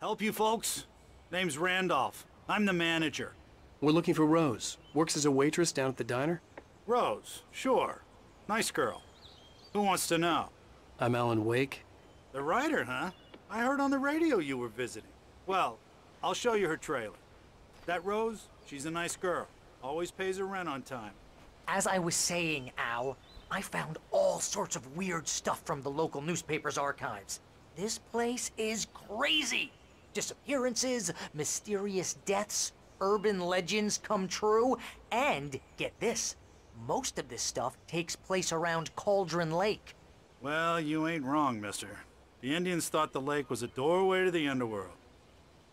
Help you folks? Name's Randolph. I'm the manager. We're looking for Rose. Works as a waitress down at the diner. Rose, sure. Nice girl. Who wants to know? I'm Alan Wake. The writer, huh? I heard on the radio you were visiting. Well, I'll show you her trailer. That Rose, she's a nice girl. Always pays her rent on time. As I was saying, Al, I found all sorts of weird stuff from the local newspaper's archives. This place is crazy. Disappearances, mysterious deaths, urban legends come true, and get this, most of this stuff takes place around Cauldron Lake. Well, you ain't wrong, mister. The Indians thought the lake was a doorway to the underworld.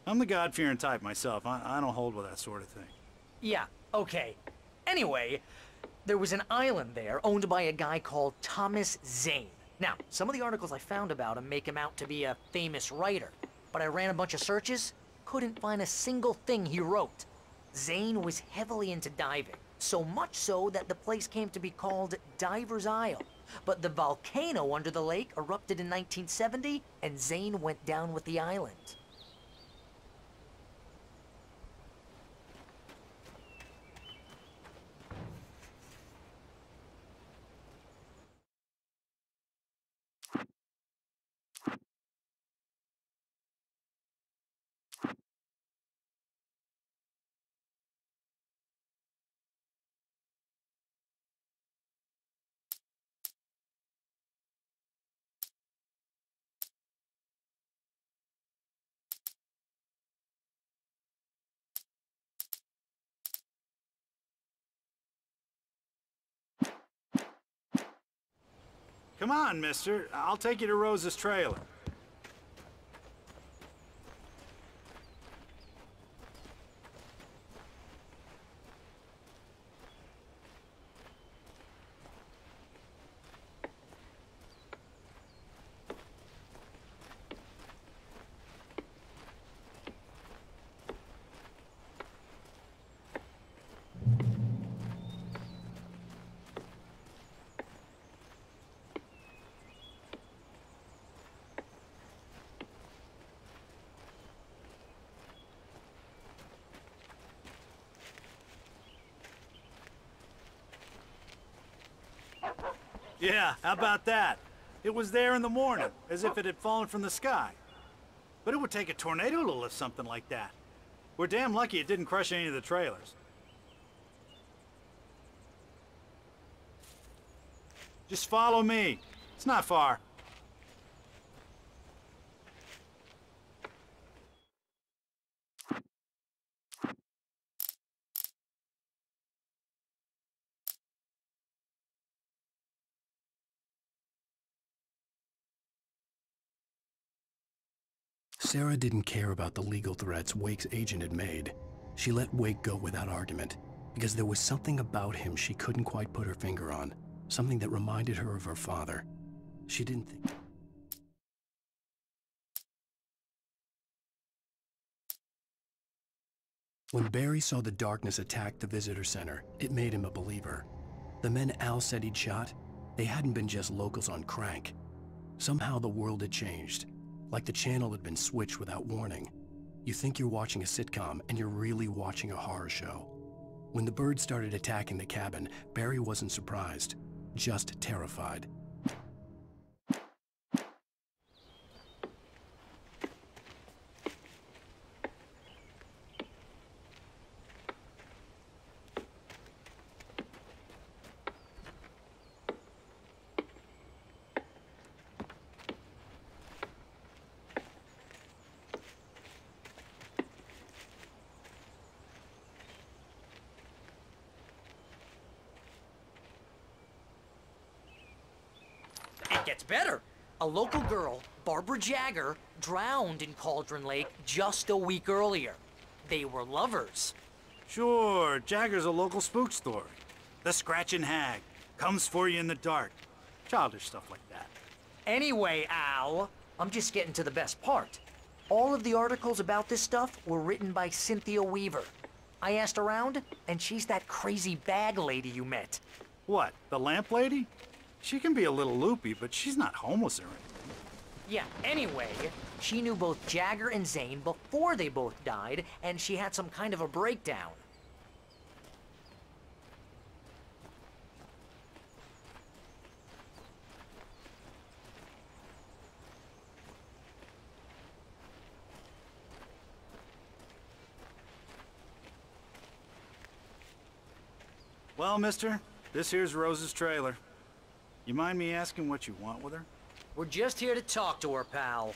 I'm the God-fearing type myself. I don't hold with that sort of thing. Yeah, okay. Anyway, there was an island there owned by a guy called Thomas Zane. Now, some of the articles I found about him make him out to be a famous writer, but I ran a bunch of searches, couldn't find a single thing he wrote. Zane was heavily into diving, so much so that the place came to be called Diver's Isle. But the volcano under the lake erupted in 1970, and Zane went down with the island. Come on, mister. I'll take you to Rose's trailer. Yeah, how about that? It was there in the morning, as if it had fallen from the sky. But it would take a tornado to lift something like that. We're damn lucky it didn't crush any of the trailers. Just follow me. It's not far. Sarah didn't care about the legal threats Wake's agent had made. She let Wake go without argument, because there was something about him she couldn't quite put her finger on, something that reminded her of her father. She didn't think... When Barry saw the darkness attack the visitor center, it made him a believer. The men Al said he'd shot, they hadn't been just locals on crank. Somehow the world had changed. Like the channel had been switched without warning. You think you're watching a sitcom, and you're really watching a horror show. When the birds started attacking the cabin, Barry wasn't surprised, just terrified. It gets better. A local girl, Barbara Jagger, drowned in Cauldron Lake just a week earlier. They were lovers. Sure, Jagger's a local spook story. The Scratching Hag comes for you in the dark. Childish stuff like that. Anyway, Al, I'm just getting to the best part. All of the articles about this stuff were written by Cynthia Weaver. I asked around, and she's that crazy bag lady you met. What, the lamp lady? She can be a little loopy, but she's not homeless or anything. Yeah, anyway, she knew both Jagger and Zane before they both died, and she had some kind of a breakdown. Well, mister, this here's Rose's trailer. You mind me asking what you want with her? We're just here to talk to her, pal.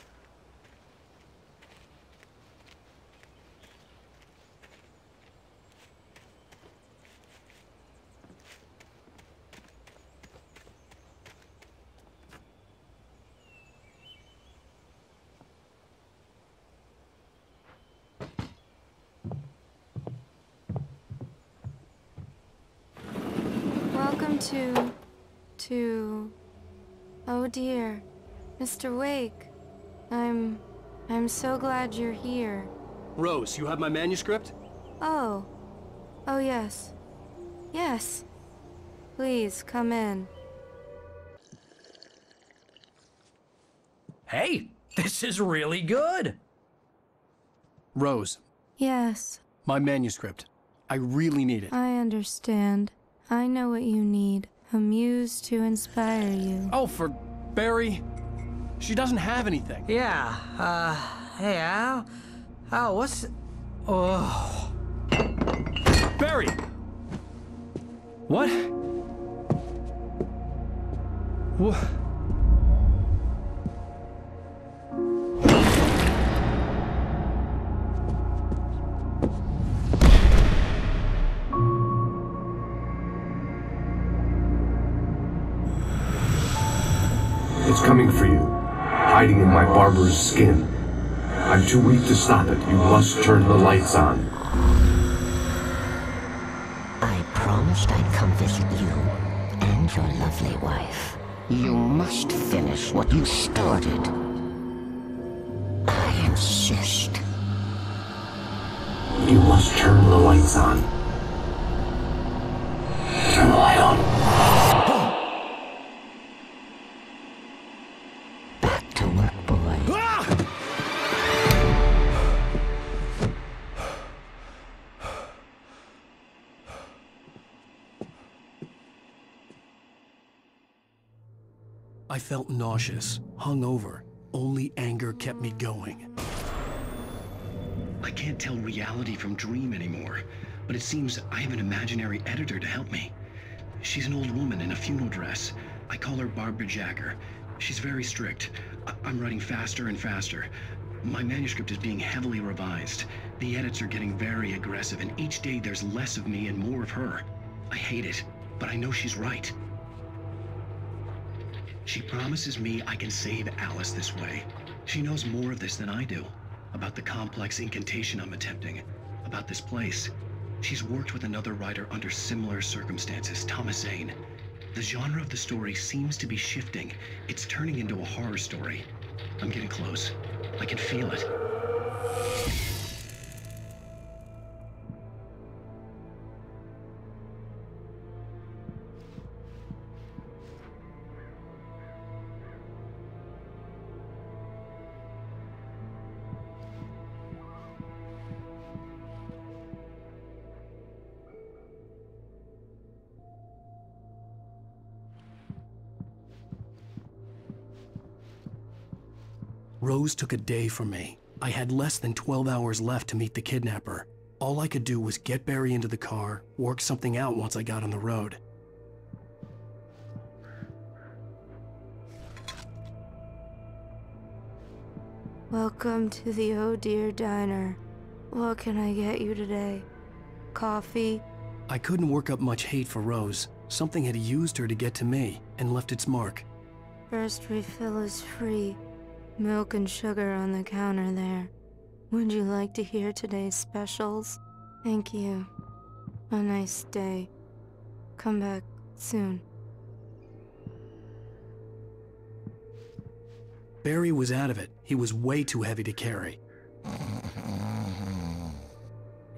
Welcome to... Oh dear, Mr. Wake. I'm so glad you're here. Rose, you have my manuscript? Oh. Oh yes. Yes. Please, come in. Hey, this is really good. Rose, Yes, my manuscript. I really need it. I understand. I know what you need. A muse to inspire you. Oh, for Barry? She doesn't have anything. Yeah, hey, Al? Oh, what's... Oh... Barry! What? What? It's coming for you, hiding in my barber's skin. I'm too weak to stop it. You must turn the lights on. I promised I'd come visit you and your lovely wife. You must finish what you started. I insist. You must turn the lights on. Turn the light on. Back to work, boy. I felt nauseous, hungover. Only anger kept me going. I can't tell reality from dream anymore, but it seems I have an imaginary editor to help me. She's an old woman in a funeral dress. I call her Barbara Jagger. She's very strict. I'm writing faster and faster. My manuscript is being heavily revised. The edits are getting very aggressive, and each day there's less of me and more of her. I hate it, but I know she's right. She promises me I can save Alice this way. She knows more of this than I do. About the complex incantation I'm attempting. About this place. She's worked with another writer under similar circumstances, Thomas Zane. The genre of the story seems to be shifting. It's turning into a horror story. I'm getting close. I can feel it. Rose took a day from me. I had less than 12 hours left to meet the kidnapper. All I could do was get Barry into the car, work something out once I got on the road. Welcome to the Oh Dear Diner. What can I get you today? Coffee? I couldn't work up much hate for Rose. Something had used her to get to me and left its mark. First refill is free. Milk and sugar on the counter there. Would you like to hear today's specials? Thank you. A nice day. Come back soon. Barry was out of it. He was way too heavy to carry.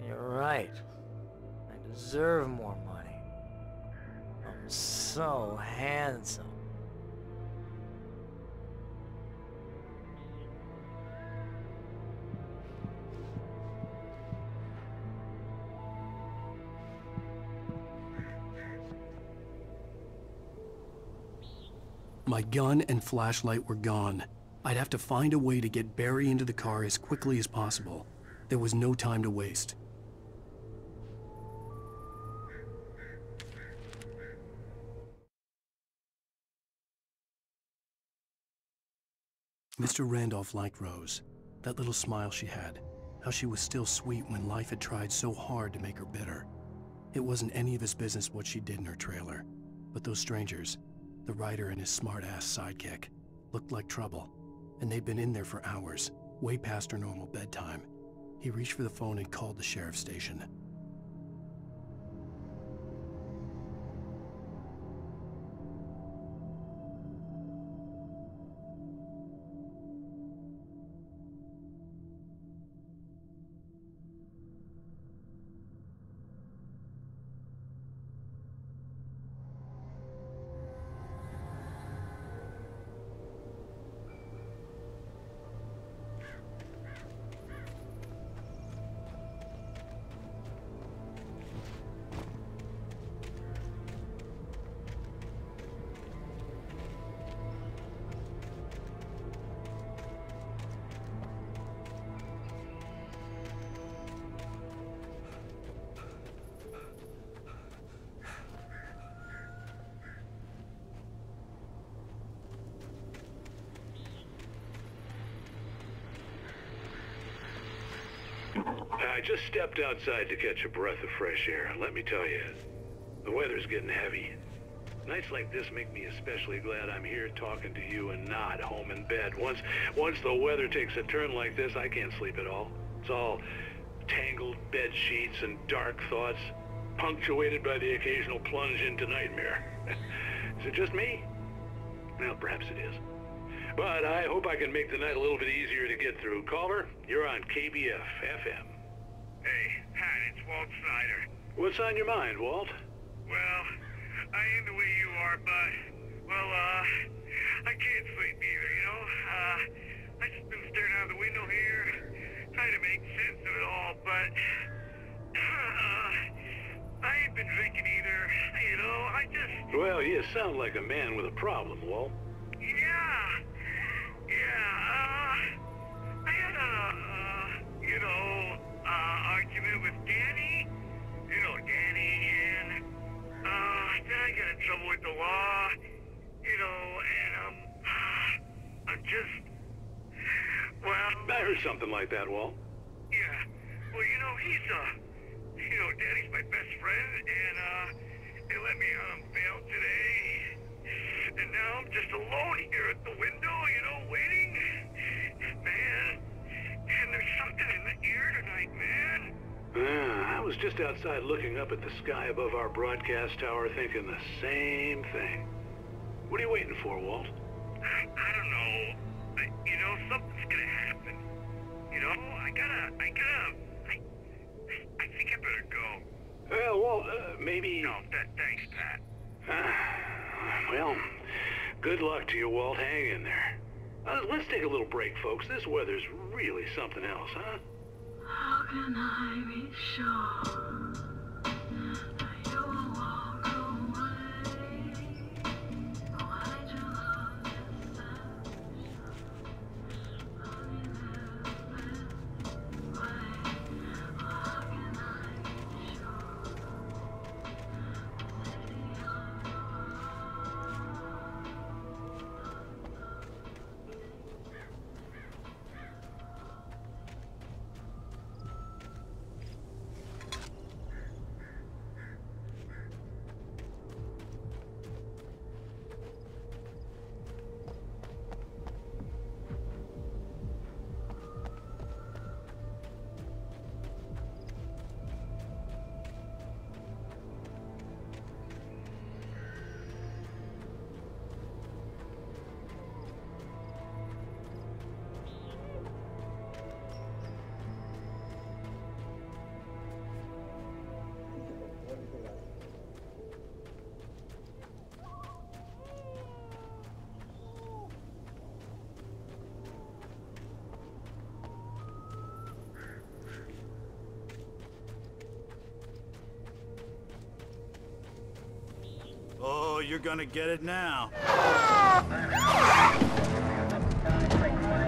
You're right. I deserve more money. I'm so handsome. My gun and flashlight were gone. I'd have to find a way to get Barry into the car as quickly as possible. There was no time to waste. Mr. Randolph liked Rose. That little smile she had. How she was still sweet when life had tried so hard to make her bitter. It wasn't any of his business what she did in her trailer. But those strangers, the writer and his smart-ass sidekick, looked like trouble. And they'd been in there for hours, way past her normal bedtime. He reached for the phone and called the sheriff's station. I just stepped outside to catch a breath of fresh air. Let me tell you, the weather's getting heavy. Nights like this make me especially glad I'm here talking to you and not home in bed. Once the weather takes a turn like this, I can't sleep at all. It's all tangled bed sheets and dark thoughts, punctuated by the occasional plunge into nightmare. Is it just me? Well, perhaps it is. But I hope I can make the night a little bit easier to get through. Caller, you're on KBF FM. Hey, Pat, it's Walt Snyder. What's on your mind, Walt? Well, I ain't the way you are, but, well, I can't sleep either, you know? I just been staring out the window here, trying to make sense of it all, but, I ain't been drinking either, you know? I just... Well, you sound like a man with a problem, Walt. I had argument with Danny. You know Danny, and, then I got in trouble with the law, you know, and, I'm just, well... I heard something like that, Walt. Yeah, well, you know, Danny's my best friend, and, they let me on bail today. And now I'm just alone here at the window, you know, waiting. Man, and there's something in the air tonight, man. I was just outside looking up at the sky above our broadcast tower thinking the same thing. What are you waiting for, Walt? I don't know. You know, something's gonna happen. You know, I think I better go. Well, Walt, maybe... No, thanks, Pat. Well, good luck to you, Walt. Hang in there. Let's take a little break, folks. This weather's really something else, huh? How can I be sure that you will walk away? Why did you love yourself? Only this way. How can I be sure? Oh, you're gonna get it now.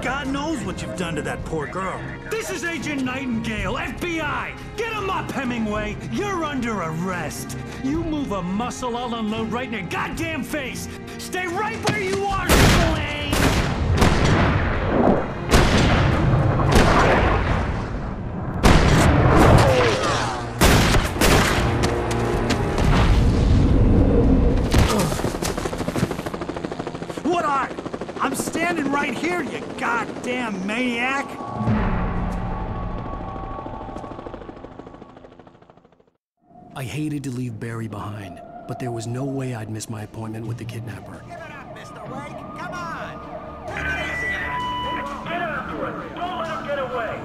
God knows what you've done to that poor girl. This is Agent Nightingale, FBI! Get him up, Hemingway! You're under arrest! You move a muscle, I'll unload right in your goddamn face! Stay right where you are, Spillane! What are? I'm standing right here, you goddamn maniac! I hated to leave Barry behind, but there was no way I'd miss my appointment with the kidnapper. Give it up, Mr. Wake! Come on! Get after it! Don't let him get away!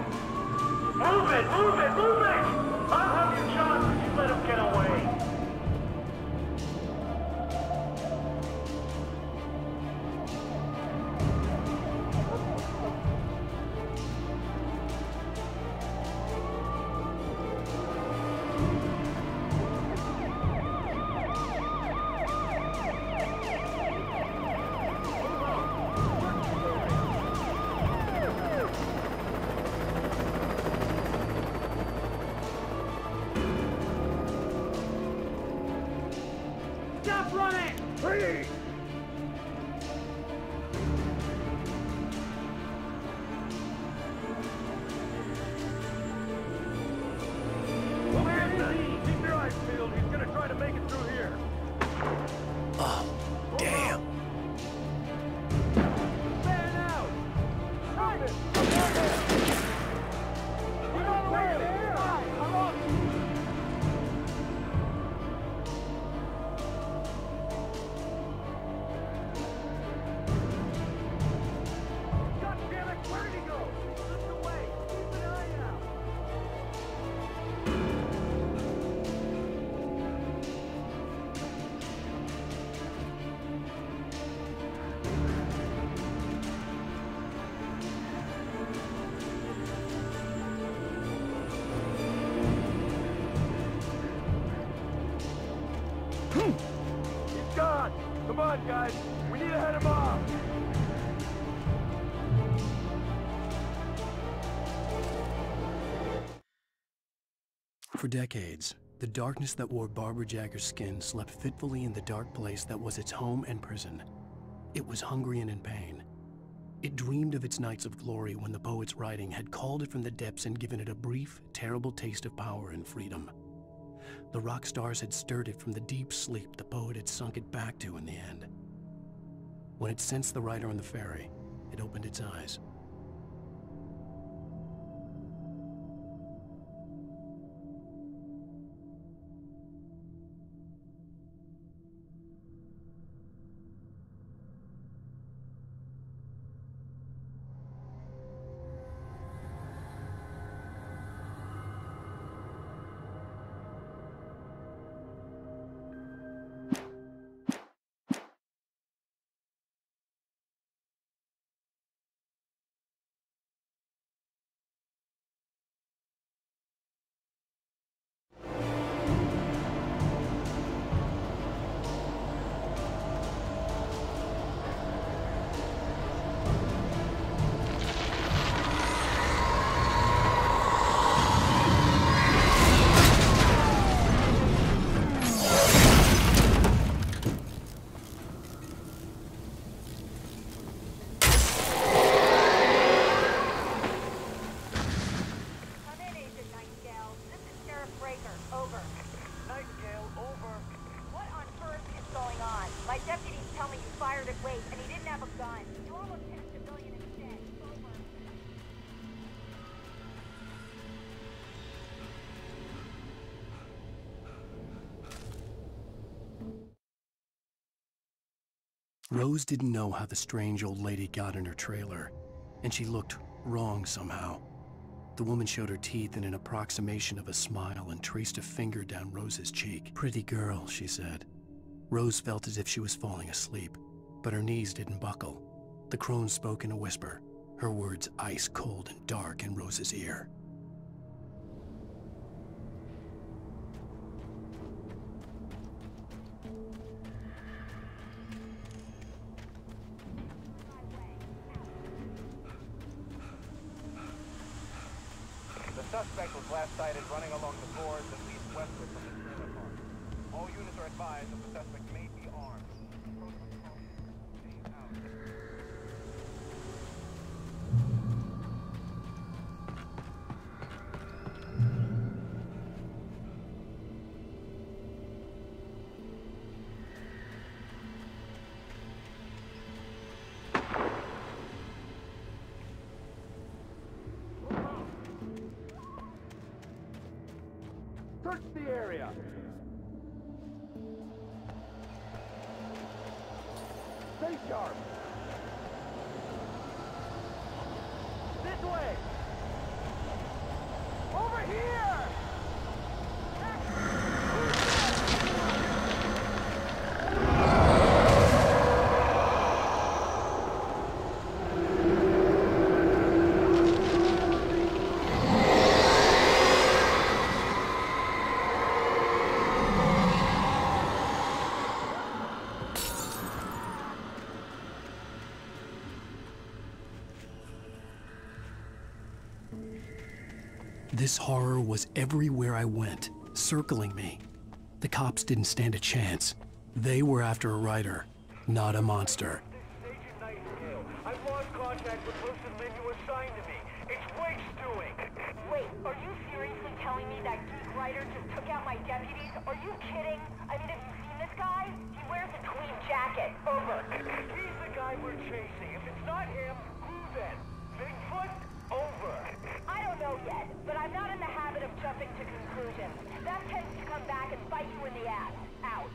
Move it! Move it! Move it! I'll have your chance if you let him get away! Stop running! Please! Keep your eyes peeled. He's gonna try to make it through here. Oh, damn. Fan out! Move it! You're not away! I'm on! God damn it! Where did he go? Slipped away. Keep an eye out. He's gone. Come on, guys. We need to head him off. For decades, the darkness that wore Barbara Jagger's skin slept fitfully in the dark place that was its home and prison. It was hungry and in pain. It dreamed of its nights of glory when the poet's writing had called it from the depths and given it a brief, terrible taste of power and freedom. The rock stars had stirred it from the deep sleep the poet had sunk it back to in the end. When it sensed the writer on the ferry, it opened its eyes. Rose didn't know how the strange old lady got in her trailer, and she looked wrong somehow. The woman showed her teeth in an approximation of a smile and traced a finger down Rose's cheek. "Pretty girl," she said. Rose felt as if she was falling asleep, but her knees didn't buckle. The crone spoke in a whisper, her words ice cold and dark in Rose's ear. suspect was last sighted running along the boards that lead westward from the trailer park. All units are advised that the suspect may be armed. Search the area! Stay sharp! This way! Over here! This horror was everywhere I went, circling me. The cops didn't stand a chance. They were after a writer, not a monster. Agent Nightingale, I've lost contact with person Lynn you assigned to me. It's Wake's doing. Wait, are you seriously telling me that geek writer just took out my deputies? Are you kidding? I mean, have you seen this guy? He wears a tweed jacket. Over. He's the guy we're chasing. If it's not him, who then? Bigfoot? Over. I don't know yet, but I'm not in the habit of jumping to conclusions. That tends to come back and bite you in the ass. Out.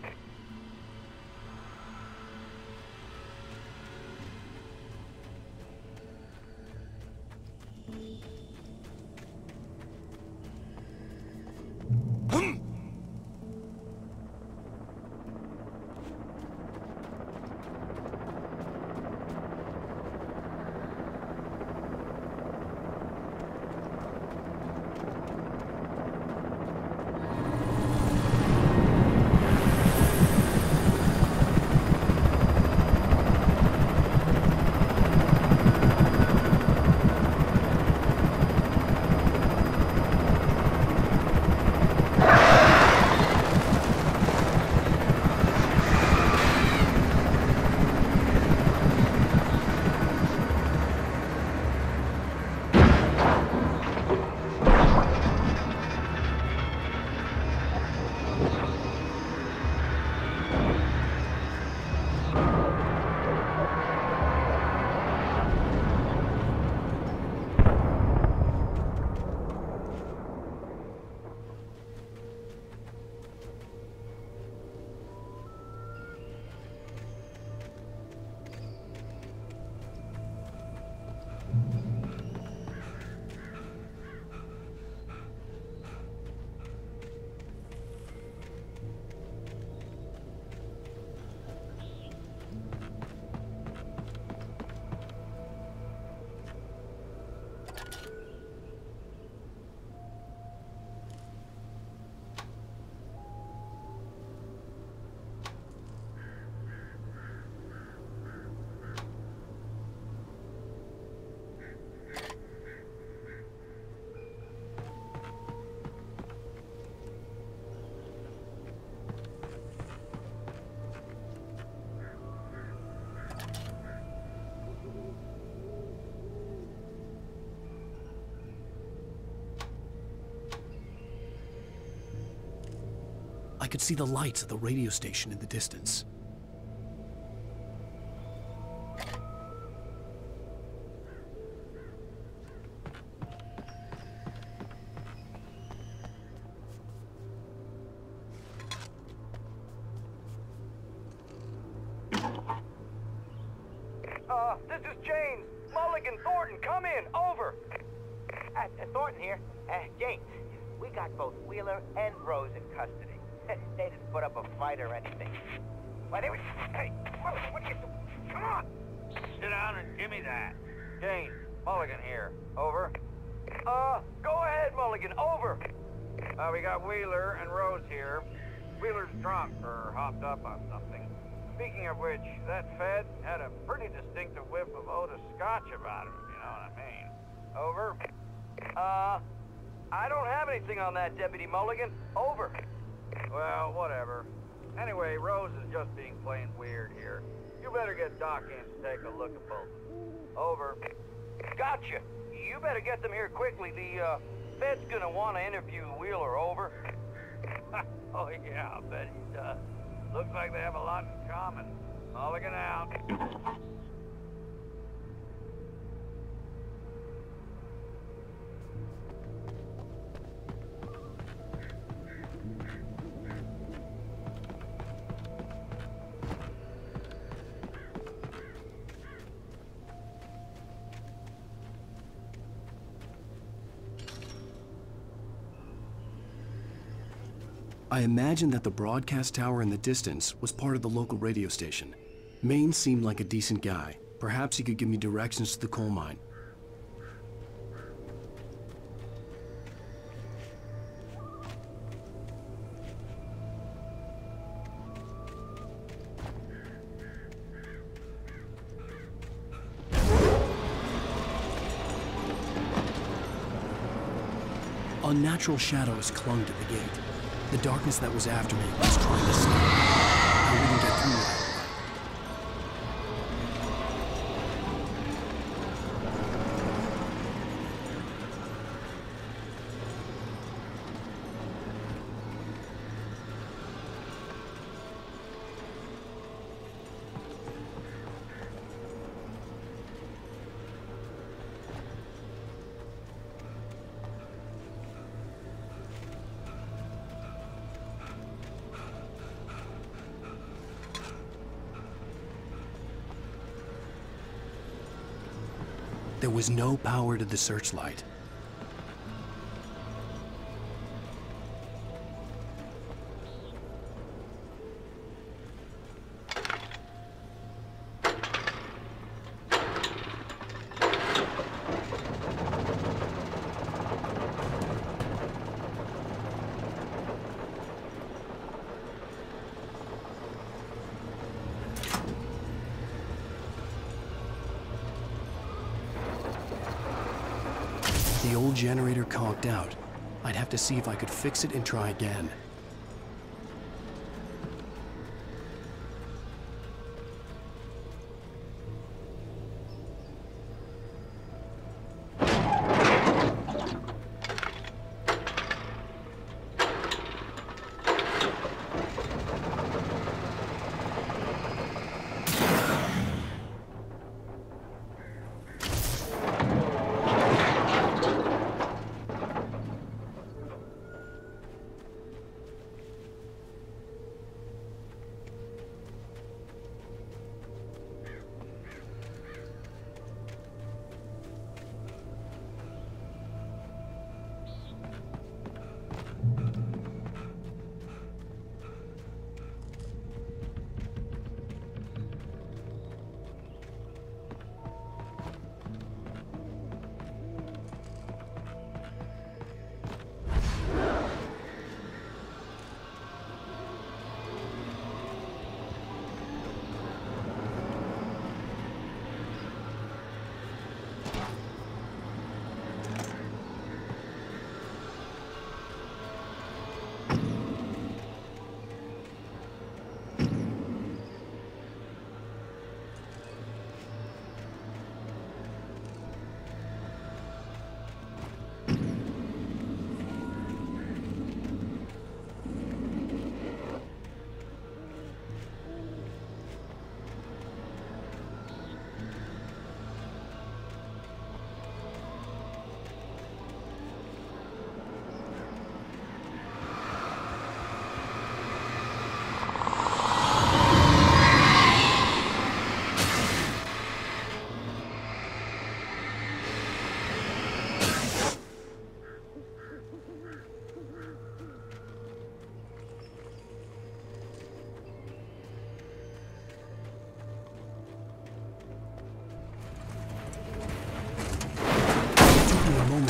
I could see the lights of the radio station in the distance. This is James. Mulligan, Thornton, come in. Over. Thornton here. James, we got both Wheeler and Rose in custody. They didn't put up a fight or anything. Why, they were... Hey, what you... Come on! Sit down and give me that. James, Mulligan here. Over. Go ahead, Mulligan. Over. We got Wheeler and Rose here. Wheeler's drunk or hopped up on something. Speaking of which, that Fed had a pretty distinctive whiff of Otis Scotch about him, if you know what I mean. Over. I don't have anything on that, Deputy Mulligan. Over. Well, whatever. Anyway, Rose is just being plain weird here. You better get Doc in to take a look at both. Over. Gotcha. You better get them here quickly. The Fed's gonna want to interview Wheeler. Over. Oh, yeah, I bet he does. Looks like they have a lot in common. Mulligan out. I imagined that the broadcast tower in the distance was part of the local radio station. Maine seemed like a decent guy. Perhaps he could give me directions to the coal mine. Unnatural shadows clung to the gate. The darkness that was after me was trying to stop. I wouldn't get through that. There was no power to the searchlight. The old generator conked out. I'd have to see if I could fix it and try again.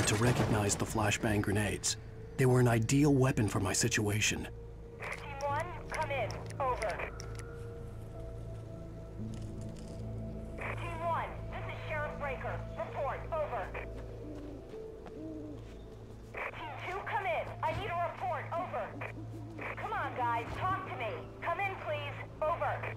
To recognize the flashbang grenades. They were an ideal weapon for my situation. Team 1, come in. Over. Team 1, this is Sheriff Breaker. Report. Over. Team guys, talk to me. Come in, please. Over.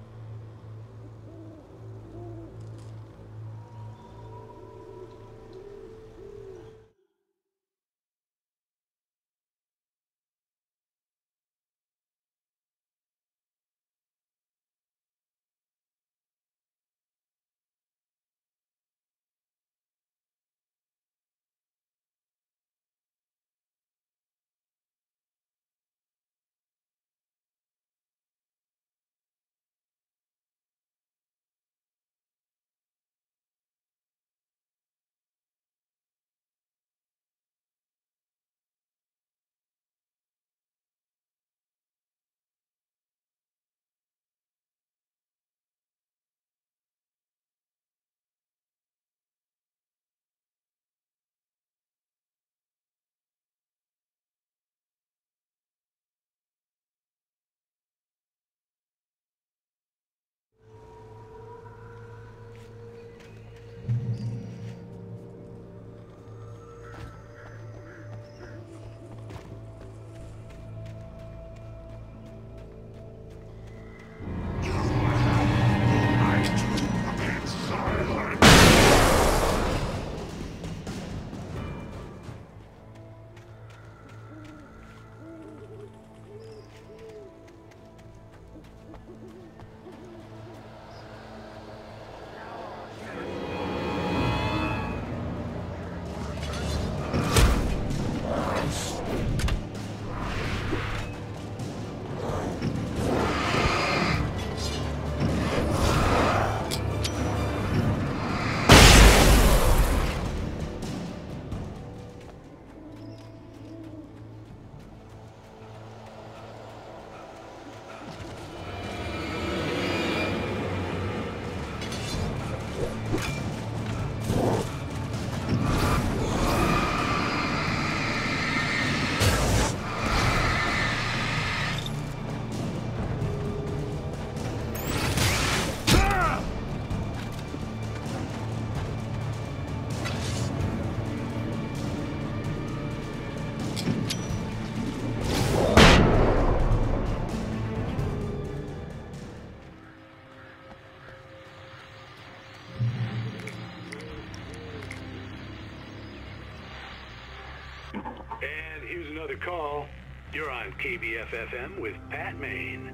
And here's another call. You're on KBF-FM with Pat Maine.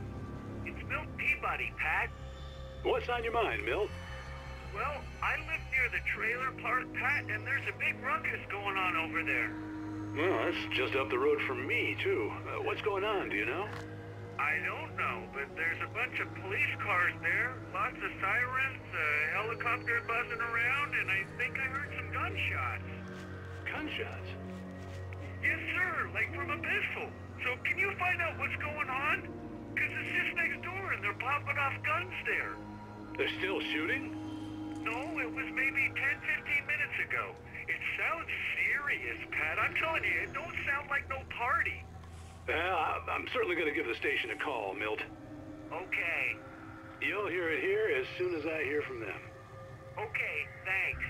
It's Milt Peabody, Pat. What's on your mind, Milt? Well, I live near the trailer park, Pat, and there's a big ruckus going on over there. Well, that's just up the road from me, too. What's going on, do you know? I don't know, but there's a bunch of police cars there, lots of sirens, a helicopter buzzing around, and I think I heard some gunshots. Gunshots? Yes, sir, like from a pistol. So can you find out what's going on? Because it's just next door and they're popping off guns there. They're still shooting? No, it was maybe 10, 15 minutes ago. It sounds serious, Pat. I'm telling you, it don't sound like no party. Well, I'm certainly going to give the station a call, Milt. Okay. You'll hear it here as soon as I hear from them. Okay, thanks.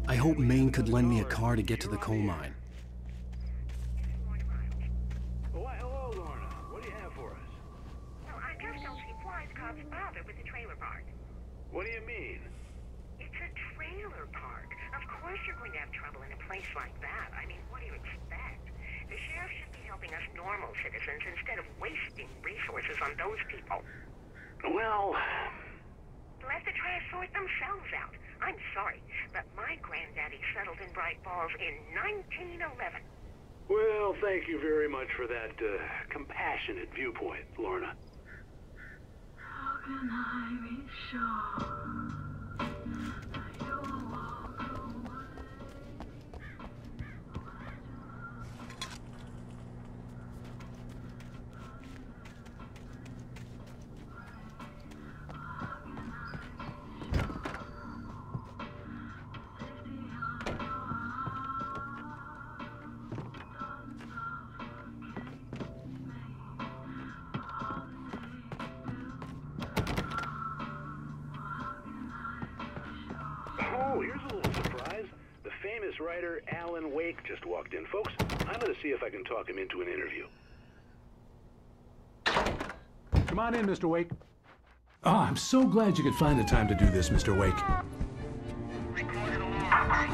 I hoped Maine could lend me a car to get to the coal mine. Why, hello, Lorna. What do you have for us? Well, I just don't see why the cops bother with the trailer park. What do you mean? It's a trailer park. Of course you're going to have trouble in a place like that. I mean, what do you expect? The sheriff should be helping us normal citizens instead of wasting resources on those people. Well... Let the trash sort themselves out. I'm sorry, but my granddaddy settled in Bright Falls in 1911. Well, thank you very much for that, compassionate viewpoint, Lorna. How can I be sure that you'll walk away? Oh, here's a little surprise. The famous writer Alan Wake just walked in. Folks, I'm going to see if I can talk him into an interview. Come on in, Mr. Wake. Oh, I'm so glad you could find the time to do this, Mr. Wake.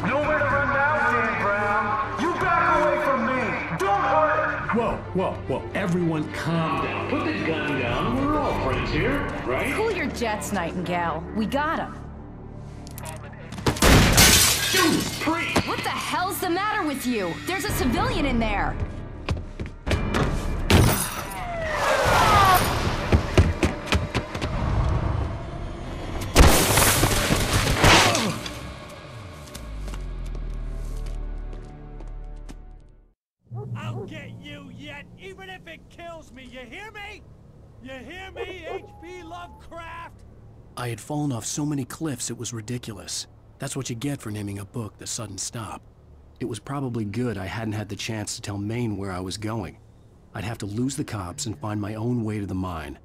Nowhere to run now, Dan Brown. You back away from me. Don't hurt. Whoa. Everyone calm down. Put the gun down. We're all friends here, right? Cool your jets, Nightingale. We got him. What the hell's the matter with you? There's a civilian in there. I'll get you yet, even if it kills me. You hear me? You hear me, H.P. Lovecraft? I had fallen off so many cliffs it was ridiculous. That's what you get for naming a book The Sudden Stop. It was probably good I hadn't had the chance to tell Maine where I was going. I'd have to lose the cops and find my own way to the mine.